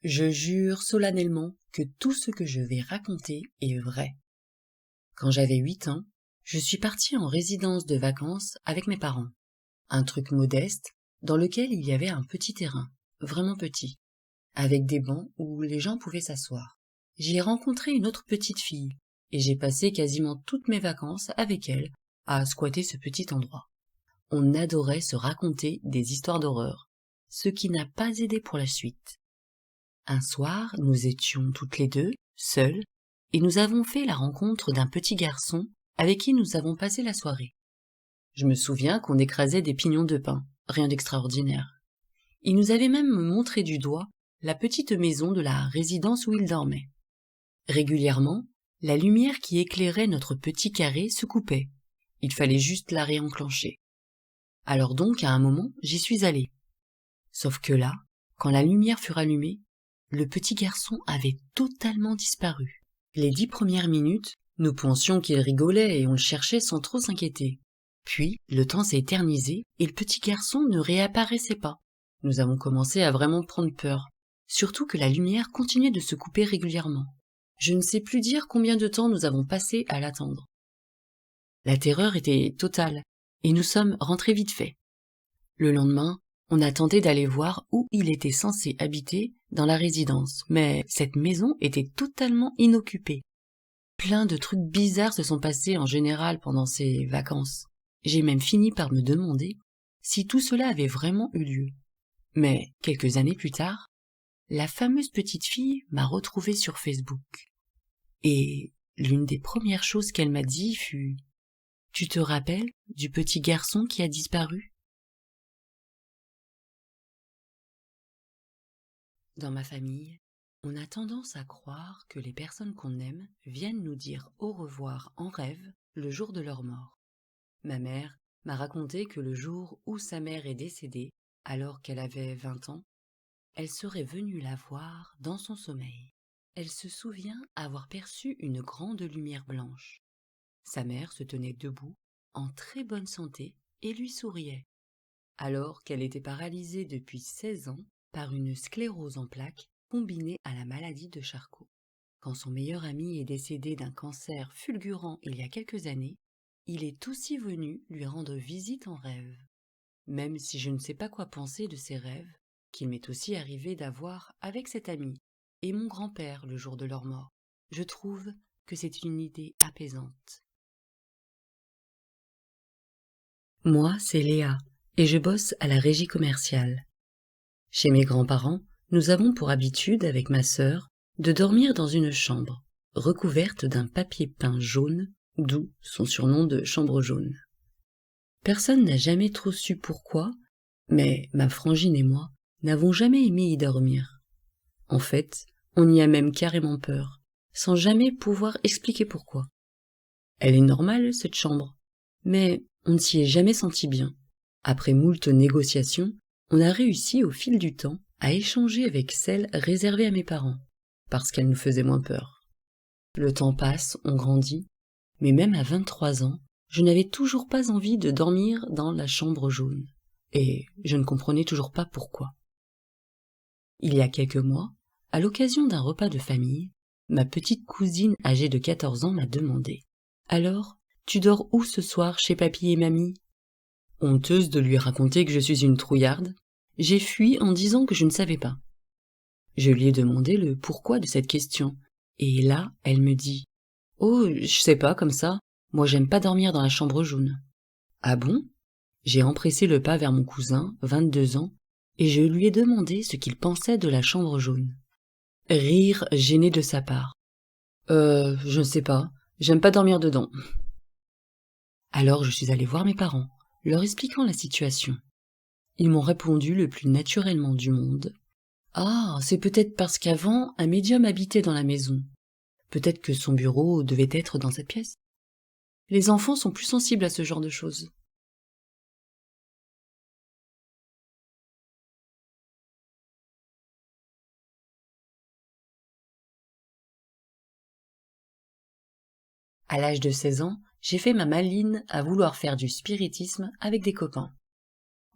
Je jure solennellement que tout ce que je vais raconter est vrai. Quand j'avais 8 ans, je suis partie en résidence de vacances avec mes parents. Un truc modeste, dans lequel il y avait un petit terrain, vraiment petit, avec des bancs où les gens pouvaient s'asseoir. J'y ai rencontré une autre petite fille, et j'ai passé quasiment toutes mes vacances avec elle à squatter ce petit endroit. On adorait se raconter des histoires d'horreur, ce qui n'a pas aidé pour la suite. Un soir, nous étions toutes les deux, seules, et nous avons fait la rencontre d'un petit garçon avec qui nous avons passé la soirée. Je me souviens qu'on écrasait des pignons de pin, rien d'extraordinaire. Il nous avait même montré du doigt la petite maison de la résidence où il dormait. Régulièrement, la lumière qui éclairait notre petit carré se coupait. Il fallait juste la réenclencher. Alors donc, à un moment, j'y suis allée. Sauf que là, quand la lumière fut rallumée, le petit garçon avait totalement disparu. Les 10 premières minutes, nous pensions qu'il rigolait et on le cherchait sans trop s'inquiéter. Puis, le temps s'est éternisé et le petit garçon ne réapparaissait pas. Nous avons commencé à vraiment prendre peur, surtout que la lumière continuait de se couper régulièrement. Je ne sais plus dire combien de temps nous avons passé à l'attendre. La terreur était totale, et nous sommes rentrés vite fait. Le lendemain, on a tenté d'aller voir où il était censé habiter dans la résidence, mais cette maison était totalement inoccupée. Plein de trucs bizarres se sont passés en général pendant ces vacances. J'ai même fini par me demander si tout cela avait vraiment eu lieu. Mais, quelques années plus tard, la fameuse petite fille m'a retrouvée sur Facebook. Et l'une des premières choses qu'elle m'a dit fut « Tu te rappelles du petit garçon qui a disparu ?» Dans ma famille, on a tendance à croire que les personnes qu'on aime viennent nous dire au revoir en rêve le jour de leur mort. Ma mère m'a raconté que le jour où sa mère est décédée, alors qu'elle avait 20 ans, elle serait venue la voir dans son sommeil. Elle se souvient avoir perçu une grande lumière blanche. Sa mère se tenait debout, en très bonne santé, et lui souriait. Alors qu'elle était paralysée depuis 16 ans par une sclérose en plaques combinée à la maladie de Charcot. Quand son meilleur ami est décédé d'un cancer fulgurant il y a quelques années, il est aussi venu lui rendre visite en rêve. Même si je ne sais pas quoi penser de ces rêves, qu'il m'est aussi arrivé d'avoir avec cet ami et mon grand-père le jour de leur mort, je trouve que c'est une idée apaisante. Moi, c'est Léa, et je bosse à la régie commerciale. Chez mes grands-parents, nous avons pour habitude, avec ma sœur, de dormir dans une chambre, recouverte d'un papier peint jaune, d'où son surnom de chambre jaune. Personne n'a jamais trop su pourquoi, mais ma frangine et moi n'avons jamais aimé y dormir. En fait, on y a même carrément peur, sans jamais pouvoir expliquer pourquoi. Elle est normale, cette chambre, mais on ne s'y est jamais senti bien. Après moult négociations, on a réussi au fil du temps à échanger avec celle réservée à mes parents, parce qu'elle nous faisait moins peur. Le temps passe, on grandit, mais même à 23 ans, je n'avais toujours pas envie de dormir dans la chambre jaune, et je ne comprenais toujours pas pourquoi. Il y a quelques mois, à l'occasion d'un repas de famille, ma petite cousine âgée de 14 ans m'a demandé « Alors, tu dors où ce soir chez papy et mamie ?» Honteuse de lui raconter que je suis une trouillarde, j'ai fui en disant que je ne savais pas. Je lui ai demandé le pourquoi de cette question, et là, elle me dit « Oh, je sais pas, comme ça, moi j'aime pas dormir dans la chambre jaune. » Ah bon? J'ai empressé le pas vers mon cousin, 22 ans, et je lui ai demandé ce qu'il pensait de la chambre jaune. Rire gêné de sa part. Je ne sais pas, j'aime pas dormir dedans. » Alors je suis allée voir mes parents, leur expliquant la situation. Ils m'ont répondu le plus naturellement du monde. « Ah, c'est peut-être parce qu'avant, un médium habitait dans la maison. Peut-être que son bureau devait être dans cette pièce. Les enfants sont plus sensibles à ce genre de choses. » À l'âge de 16 ans, j'ai fait ma maline à vouloir faire du spiritisme avec des copains.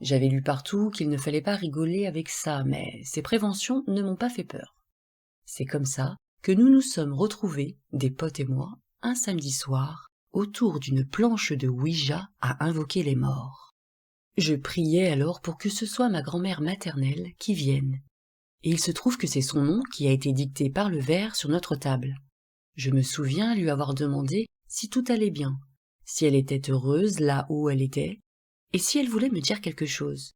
J'avais lu partout qu'il ne fallait pas rigoler avec ça, mais ces préventions ne m'ont pas fait peur. C'est comme ça que nous nous sommes retrouvés, des potes et moi, un samedi soir, autour d'une planche de Ouija à invoquer les morts. Je priais alors pour que ce soit ma grand-mère maternelle qui vienne. Et il se trouve que c'est son nom qui a été dicté par le verre sur notre table. Je me souviens lui avoir demandé si tout allait bien, si elle était heureuse là où elle était, et si elle voulait me dire quelque chose.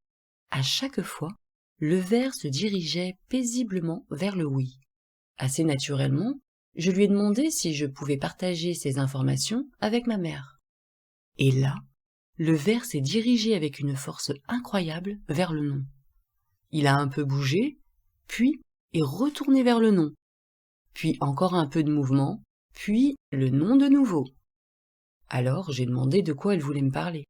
À chaque fois, le verre se dirigeait paisiblement vers le oui. Assez naturellement, je lui ai demandé si je pouvais partager ces informations avec ma mère. Et là, le verre s'est dirigé avec une force incroyable vers le non. Il a un peu bougé, puis est retourné vers le non. Puis encore un peu de mouvement, puis le non de nouveau. Alors j'ai demandé de quoi elle voulait me parler.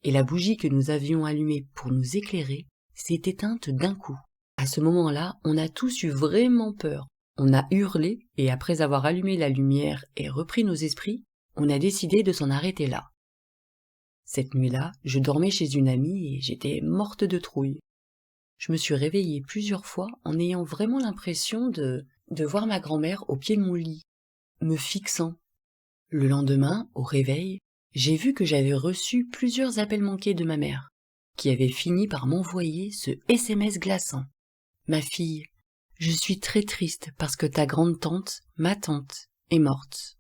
Et la bougie que nous avions allumée pour nous éclairer s'est éteinte d'un coup. À ce moment-là, on a tous eu vraiment peur. On a hurlé, et après avoir allumé la lumière et repris nos esprits, on a décidé de s'en arrêter là. Cette nuit-là, je dormais chez une amie et j'étais morte de trouille. Je me suis réveillée plusieurs fois en ayant vraiment l'impression de voir ma grand-mère au pied de mon lit, me fixant. Le lendemain, au réveil, j'ai vu que j'avais reçu plusieurs appels manqués de ma mère, qui avait fini par m'envoyer ce SMS glaçant. Ma fille, je suis très triste parce que ta grande-tante, ma tante, est morte.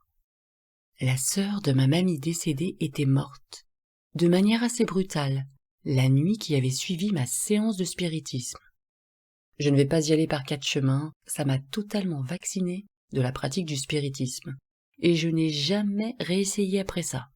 La sœur de ma mamie décédée était morte, de manière assez brutale, la nuit qui avait suivi ma séance de spiritisme. Je ne vais pas y aller par quatre chemins, ça m'a totalement vaccinée de la pratique du spiritisme, et je n'ai jamais réessayé après ça.